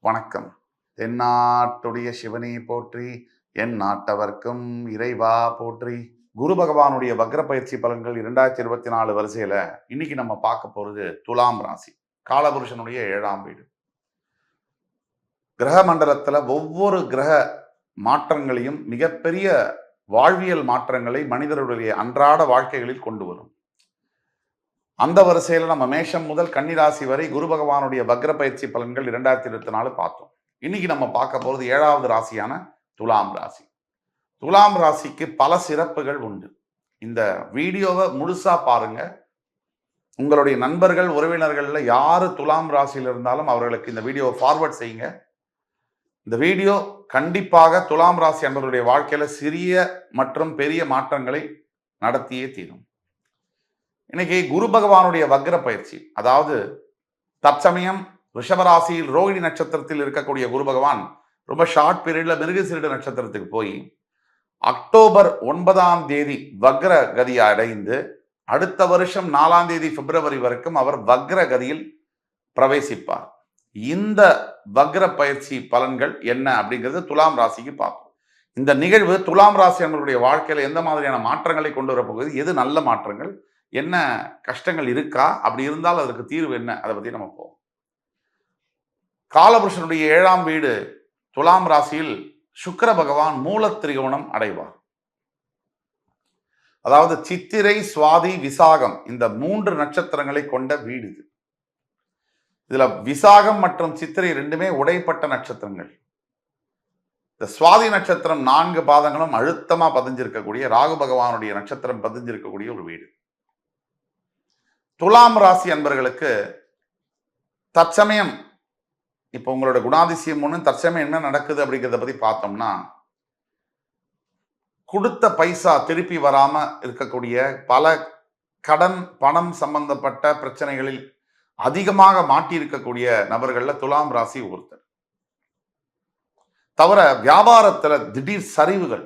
வணக்கம். தென்னாட்டுடைய சிவனே போற்றி, என் நாட்டவர்க்கும் இறைவா போற்றி. குரு பகவானுடைய வக்ர பயிற்சி பலன்கள் 2024 வரிசையில இன்னைக்கு நம்ம பார்க்க போறது துலாம் ராசி. காலபுருஷனுடைய 7ஆம் வீடு. கிரக மண்டலத்துல ஒவ்வொரு கிரக மாற்றங்களையும் மிகப்பெரிய வாழ்வியல் மாற்றங்களை மனிதர்களுடைய அன்றாட வாழ்க்கைகளில் கொண்டு வரும். அந்த வரிசையில நம்ம மேஷம் முதல் கன்னிராசி வரை குரு பகவானுடைய வக்ர பயிற்சி பலன்கள் 2024 பார்த்தோம். இன்னைக்கு நம்ம பார்க்க போறது 7வது ராசியான துலாம் ராசி. துலாம் ராசிக்கு பல சிறப்புகள் உண்டு. இந்த வீடியோவை முழுசா பாருங்க. உங்களுடைய நண்பர்கள் உறவினர்கள்ல யாரு துலாம் ராசியில் இருந்தாலும் அவர்களுக்கு இந்த வீடியோவை ஃபார்வர்ட் செய்யுங்க. இந்த வீடியோ கண்டிப்பாக துலாம் ராசி அன்பர்களுடைய வாழ்க்கையில சிறிய மற்றும் பெரிய மாற்றங்களை நடத்தியே தீரும். இன்னைக்கு குரு பகவானுடைய வக்ர பயிற்சி, அதாவது தற்சமயம் ரிஷபராசியில் ரோகிணி நட்சத்திரத்தில் இருக்கக்கூடிய குரு பகவான் ரொம்ப ஷார்ட் பீரியட்ல மிருகசீரிட நட்சத்திரத்துக்கு போய் அக்டோபர் 9ஆம் தேதி வக்ர கதியை அடைந்து அடுத்த வருஷம் 4ஆம் தேதி பிப்ரவரி வரைக்கும் அவர் வக்ர கதியில் பிரவேசிப்பார். இந்த வக்ர பயிற்சி பலன்கள் என்ன அப்படிங்கிறது துலாம் ராசிக்கு பார்ப்போம். இந்த நிகழ்வு துலாம் ராசி அவர்களுடைய வாழ்க்கையில எந்த மாதிரியான மாற்றங்களை கொண்டு வரப்போகுது, எது நல்ல மாற்றங்கள், என்ன கஷ்டங்கள் இருக்கா, அப்படி இருந்தால் அதற்கு தீர்வு என்ன, அதை பத்தி நம்ம போவோம். காலபுருஷனுடைய 7ஆம் வீடு துலாம் ராசியில் சுக்கிர பகவான் மூல திரிகோணம் அடைவார். அதாவது சித்திரை, சுவாதி, விசாகம் இந்த 3 நட்சத்திரங்களை கொண்ட வீடு இது. இதுல விசாகம் மற்றும் சித்திரை ரெண்டுமே உடைப்பட்ட நட்சத்திரங்கள். இந்த சுவாதி நட்சத்திரம் 4 பாதங்களும் அழுத்தமா பதிஞ்சிருக்கக்கூடிய ராகு பகவானுடைய நட்சத்திரம் பதிஞ்சிருக்கக்கூடிய ஒரு வீடு. துலாம் ராசி அன்பர்களுக்கு தற்சமயம் இப்போ உங்களோட குணாதிசயம் ஒன்று, தற்சமயம் என்ன நடக்குது அப்படிங்கிறத பத்தி பார்த்தோம்னா, கொடுத்த பைசா திருப்பி வராம இருக்கக்கூடிய பல கடன் பணம் சம்பந்தப்பட்ட பிரச்சனைகளில் அதிகமாக மாட்டியிருக்கக்கூடிய நபர்கள்ல துலாம் ராசி ஒருத்தர். தவிர வியாபாரத்துல திடீர் சரிவுகள்.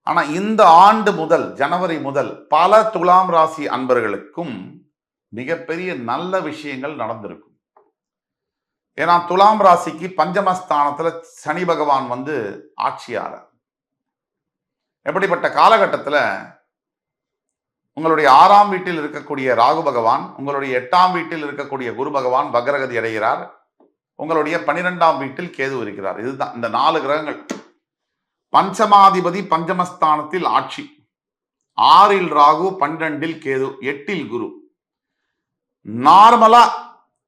ஆனா இந்த ஆண்டு முதல் ஜனவரி முதல் பல துலாம் ராசி அன்பர்களுக்கும் மிகப்பெரிய நல்ல விஷயங்கள் நடந்திருக்கும். ஏன்னா துலாம் ராசிக்கு பஞ்சமஸ்தானத்துல சனி பகவான் ஆட்சியாளர். எப்படிப்பட்ட காலகட்டத்தில் உங்களுடைய 6ஆம் வீட்டில் இருக்கக்கூடிய ராகு பகவான், உங்களுடைய 8ஆம் வீட்டில் இருக்கக்கூடிய குரு பகவான் வக்ரகதி அடைகிறார். உங்களுடைய 12ஆம் வீட்டில் கேது இருக்கிறார். இதுதான் இந்த 4 கிரகங்கள். பஞ்சமாதிபதி பஞ்சமஸ்தானத்தில் ஆட்சி, 6இல் ராகு, 12இல் கேது, 8இல் குரு. நார்மலா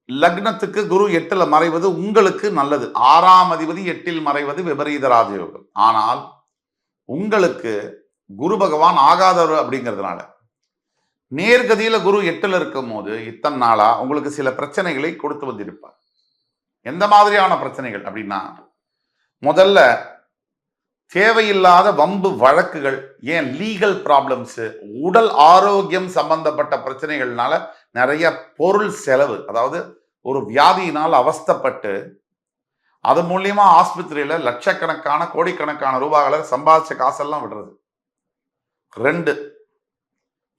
லக்னத்துக்கு குரு 8ல மறைவது உங்களுக்கு நல்லது. 6ஆம் அதிபதி 8இல் மறைவது விபரீத ராஜயோகம். ஆனால் உங்களுக்கு குரு பகவான் ஆகாதவர் அப்படிங்கிறதுனால நேர்கதியில குரு 8ல இருக்கும் போது இத்தனை நாளா உங்களுக்கு சில பிரச்சனைகளை கொடுத்து வந்திருப்பார். எந்த மாதிரியான பிரச்சனைகள் அப்படின்னா, முதல்ல தேவையில்லாத வம்பு வழக்குகள், ஏன் லீகல் ப்ராப்ளம்ஸ், உடல் ஆரோக்கியம் சம்பந்தப்பட்ட பிரச்சனைகள்னால நிறைய பொருள் செலவு, அதாவது ஒரு வியாதியினால் அவஸ்தப்பட்டு அது மூலியமா ஆஸ்பத்திரியில லட்சக்கணக்கான கோடிக்கணக்கான ரூபாய்களை சம்பாதிச்ச காசெல்லாம் விடுறது. 2,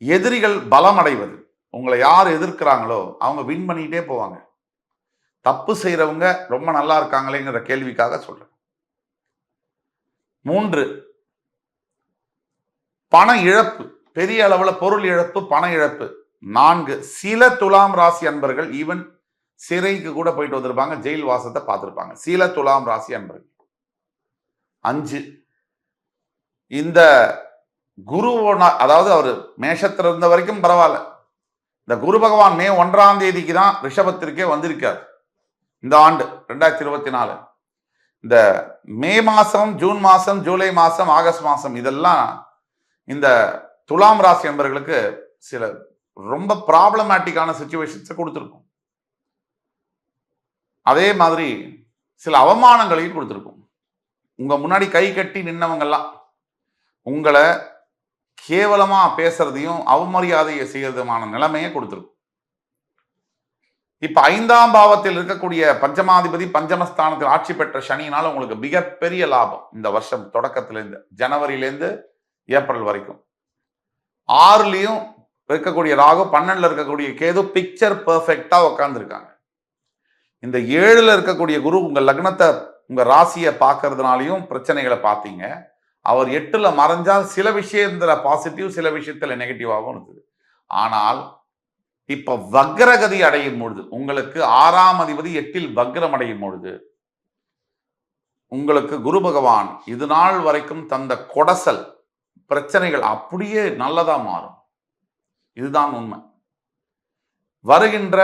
எதிரிகள் பலம் அடைவது. உங்களை யார் எதிர்க்கிறாங்களோ அவங்க வின் பண்ணிட்டே போவாங்க. தப்பு செய்யறவங்க ரொம்ப நல்லா இருக்காங்களேங்கிற கேள்விக்காக சொல்றேன். 3, பண இழப்பு, பெரிய அளவுல பொருள் இழப்பு, பண இழப்பு. 4, சில துலாம் ராசி அன்பர்கள் ஈவன் சிறைக்கு கூட போயிட்டு வந்திருப்பாங்க, ஜெயில் வாசத்தை பார்த்திருப்பாங்க, சில துலாம் ராசி அன்பர்கள். 5, இந்த குரு, அதாவது அவர் மேஷத்துல இருந்த வரைக்கும் பரவாயில்ல, இந்த குரு பகவான் மே 1ஆம் தேதிக்கு தான் ரிஷபத்திற்கே வந்திருக்கார். இந்த ஆண்டு 2024 இந்த மே மாசம், ஜூன் மாசம், ஜூலை மாசம், ஆகஸ்ட் மாசம் இதெல்லாம் இந்த துலாம் ராசி அன்பர்களுக்கு சில ரொம்ப ப்ராப்ளமேட்டிக்கான சிச்சுவேஷன்ஸை கொடுத்துருக்கும். அதே மாதிரி சில அவமானங்களையும் கொடுத்துருக்கும். உங்க முன்னாடி கை கட்டி நின்னவங்கெல்லாம் உங்களை கேவலமா பேசுறதையும் அவமரியாதையை செய்யறதுமான நிலைமையை கொடுத்துருக்கும். இப்ப 5ஆம் பாவத்தில் இருக்கக்கூடிய பஞ்சமாதிபதி பஞ்சமஸ்தானத்தில் ஆட்சி பெற்ற சனியினால உங்களுக்கு மிகப்பெரிய லாபம். இந்த வருஷம் தொடக்கத்திலிருந்து ஜனவரியிலேருந்து ஏப்ரல் வரைக்கும். 6லயும் இருக்கக்கூடிய ராகு, 12ல இருக்கக்கூடிய கேது பிக்சர் பெர்ஃபெக்டா உட்கார்ந்து இருக்காங்க. இந்த 7ல் இருக்கக்கூடிய குரு உங்க லக்னத்தை உங்க ராசியை பார்க்கறதுனாலையும் பிரச்சனைகளை பார்த்தீங்க. அவர் 8ல் மறைஞ்சால் சில விஷயத்துல பாசிட்டிவ், சில விஷயத்துல நெகட்டிவாகவும் இருக்குது. ஆனால் இப்ப வக்ரகதி அடையும் பொழுது, உங்களுக்கு 6ஆம் அதிபதி 8ல் வக்ரம் அடையும் பொழுது, உங்களுக்கு குரு பகவான் இது நாள் வரைக்கும் தந்த கொடசல் பிரச்சனைகள் அப்படியே நல்லதா மாறும். இதுதான் உண்மை. வருகின்ற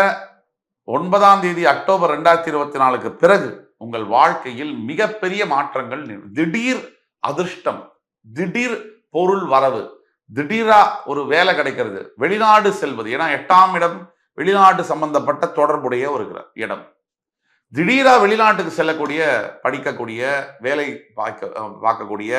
9ஆம் தேதி அக்டோபர் 2024க்கு பிறகு உங்கள் வாழ்க்கையில் மிகப்பெரிய மாற்றங்கள், திடீர் அதிர்ஷ்டம், திடீர் பொருள் வரவு, திடீரா ஒரு வேலை கிடைக்கிறது, வெளிநாடு செல்வது. ஏன்னா 8ஆம் இடம் வெளிநாடு சம்பந்தப்பட்ட தொடர்புடைய ஒரு இடம். திடீரா வெளிநாட்டுக்கு செல்லக்கூடிய, படிக்கக்கூடிய, வேலை பார்க்கக்கூடிய,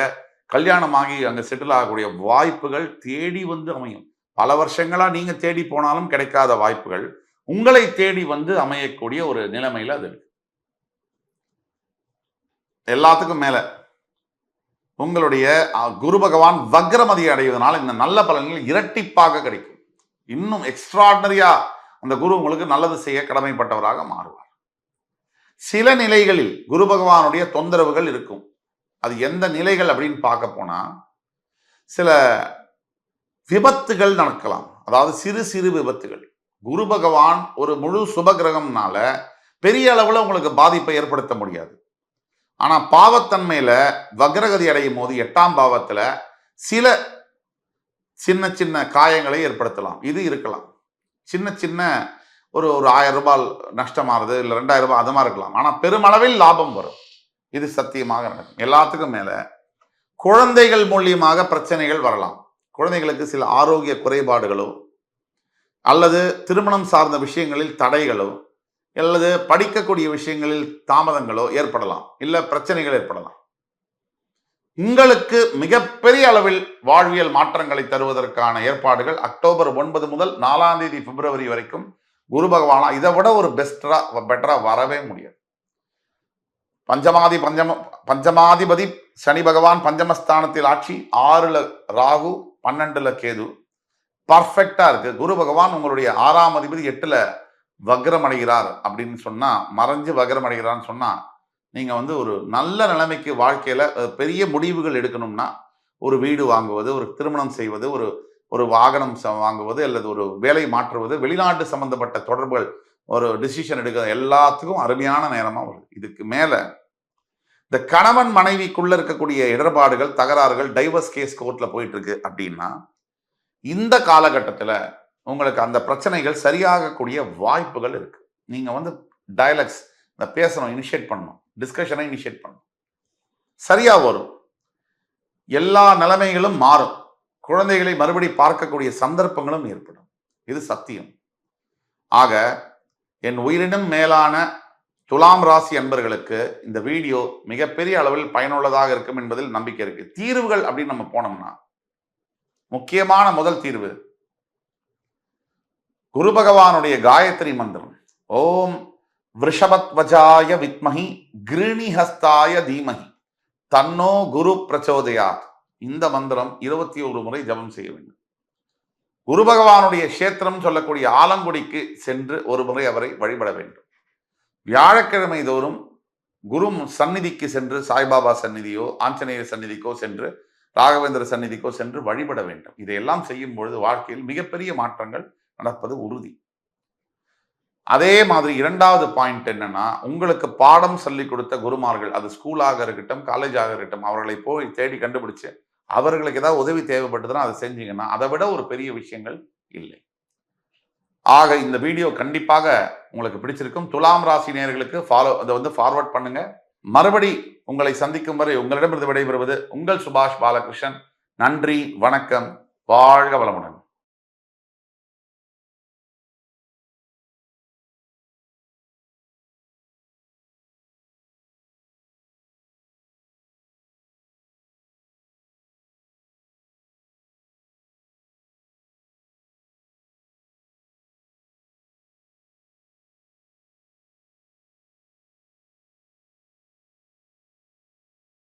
கல்யாணமாகி அங்க செட்டில் ஆகக்கூடிய வாய்ப்புகள் தேடி வந்து அமையும். பல வருஷங்களா நீங்க தேடி போனாலும் கிடைக்காத வாய்ப்புகள் உங்களை தேடி வந்து அமையக்கூடிய ஒரு நிலைமையில அது இருக்கு. எல்லாத்துக்கும் மேல உங்களுடைய குரு பகவான் வக்ரமதி அடைவதனால் இந்த நல்ல பலன்கள் இரட்டிப்பாக கிடைக்கும். இன்னும் எக்ஸ்ட்ராடனரியா அந்த குரு உங்களுக்கு நல்லது செய்ய கடமைப்பட்டவராக மாறுவார். சில நிலைகளில் குரு பகவானுடைய தொந்தரவுகள் இருக்கும். அது எந்த நிலைகள் அப்படின்னு பார்க்க போனா, சில விபத்துகள் நடக்கலாம். அதாவது சிறு சிறு விபத்துகள். குரு பகவான் ஒரு முழு சுபகிரகம்னால பெரிய அளவுல உங்களுக்கு பாதிப்பை ஏற்படுத்த முடியாது. ஆனா பாவத்தன்மையில வக்ரகதி அடையும் போது 8ஆம் பாவத்துல சில சின்ன சின்ன காயங்களை ஏற்படுத்தலாம். இது இருக்கலாம். சின்ன சின்ன ஒரு 1000 ரூபாய் நஷ்டமாறுது, இல்லை 2000 ரூபாய் அது மாதிரி இருக்கலாம். ஆனா பெருமளவில் லாபம் வரும். இது சத்தியமாக நடக்கும். எல்லாத்துக்கும் மேல குழந்தைகள் மூலியமாக பிரச்சனைகள் வரலாம். குழந்தைகளுக்கு சில ஆரோக்கிய குறைபாடுகளோ, அல்லது திருமணம் சார்ந்த விஷயங்களில் தடைகளோ, அல்லது படிக்கக்கூடிய விஷயங்களில் தாமதங்களோ ஏற்படலாம். இல்ல பிரச்சனைகள் ஏற்படலாம். உங்களுக்கு மிகப்பெரிய அளவில் வாழ்வியல் மாற்றங்களை தருவதற்கான ஏற்பாடுகள் அக்டோபர் 9 முதல் 4ஆம் தேதி பிப்ரவரி வரைக்கும் குரு பகவானா இதை விட ஒரு பெட்டரா வரவே முடியாது. பஞ்சமாதிபதி சனி பகவான் பஞ்சமஸ்தானத்தில் ஆட்சி, 6ல் ராகு, 12ல் கேது, பர்ஃபெக்டா இருக்கு. குரு பகவான் உங்களுடைய 6ஆம் அதிபதி 8ல் வக்ரம் அடைகிறார் அப்படின்னு சொன்னா, மறைஞ்சு வக்ரம் அடைகிறான்னு சொன்னா, நீங்க வந்து ஒரு நல்ல நிலைமைக்கு வாழ்க்கையில பெரிய முடிவுகள் எடுக்கணும்னா, ஒரு வீடு வாங்குவது, ஒரு திருமணம் செய்வது, ஒரு வாகனம் வாங்குவது, அல்லது ஒரு வேலை மாற்றுவது, வெளிநாட்டு சம்பந்தப்பட்ட தொடர்புகள், ஒரு டிசிஷன் எடுக்க எல்லாத்துக்கும் அருமையான நேரமா வருது. இதுக்கு மேல இந்த கணவன் மனைவிக்குள்ள இருக்கக்கூடிய இடர்பாடுகள், தகராறுகள், டைவர்ஸ் கேஸ் கோர்ட்ல போயிட்டு இருக்கு அப்படின்னா, இந்த காலகட்டத்தில் உங்களுக்கு அந்த பிரச்சனைகள் சரியாகக்கூடிய வாய்ப்புகள் இருக்கு. நீங்க வந்து டயலாக்ஸ் பேசணும், இனிஷியேட் பண்ணணும், டிஸ்கஷனை இனிஷியேட் பண்ணணும், சரியா வரும். எல்லா நிலைமைகளும் மாறும். குழந்தைகளை மறுபடி பார்க்கக்கூடிய சந்தர்ப்பங்களும் ஏற்படும். இது சத்தியம். ஆக என் உயிரினும் மேலான துலாம் ராசி அன்பர்களுக்கு இந்த வீடியோ மிகப்பெரிய அளவில் பயனுள்ளதாக இருக்கும் என்பதில் நம்பிக்கை இருக்கு. தீர்வுகள் அப்படின்னு நம்ம போனோம்னா, முக்கியமான முதல் தீர்வு குரு பகவானுடைய காயத்ரி மந்திரம். ஓம் விருஷபத்வஜாய வித்மஹி கிருணிஹஸ்தாய தீமஹி தன்னோ குரு பிரச்சோதயாத். இந்த மந்திரம் 21 முறை ஜபம் செய்ய வேண்டும். குரு பகவானுடைய கஷேத்திரம் சொல்லக்கூடிய ஆலங்குடிக்கு சென்று ஒரு முறை அவரை வழிபட வேண்டும். வியாழக்கிழமை தோறும் குரு சந்நிதிக்கு சென்று, சாய்பாபா சந்நிதியோ ஆஞ்சநேயர் சந்நிதிக்கோ சென்று, ராகவேந்திர சந்நிதிக்கோ சென்று வழிபட வேண்டும். இதையெல்லாம் செய்யும் பொழுது வாழ்க்கையில் மிகப்பெரிய மாற்றங்கள் நடப்பது உறுதி. அதே மாதிரி 2வது பாயிண்ட் என்னன்னா, உங்களுக்கு பாடம் சொல்லி கொடுத்த குருமார்கள், அது ஸ்கூலாக இருக்கட்டும், காலேஜாக இருக்கட்டும், அவர்களை போய் தேடி கண்டுபிடிச்சு அவர்களுக்கு ஏதாவது உதவி தேவைப்பட்டதுன்னா அதை செஞ்சீங்கன்னா அதை விட ஒரு பெரிய விஷயங்கள் இல்லை. ஆக இந்த வீடியோ கண்டிப்பாக உங்களுக்கு பிடிச்சிருக்கும். துலாம் ராசி நேயர்களுக்கு அதை வந்து ஃபார்வர்ட் பண்ணுங்க. மறுபடி உங்களை சந்திக்கும் வரை உங்களிடமிருந்து விடைபெறுவது உங்கள் சுபாஷ் பாலகிருஷ்ணன். நன்றி, வணக்கம், வாழ்க வளமுடன்.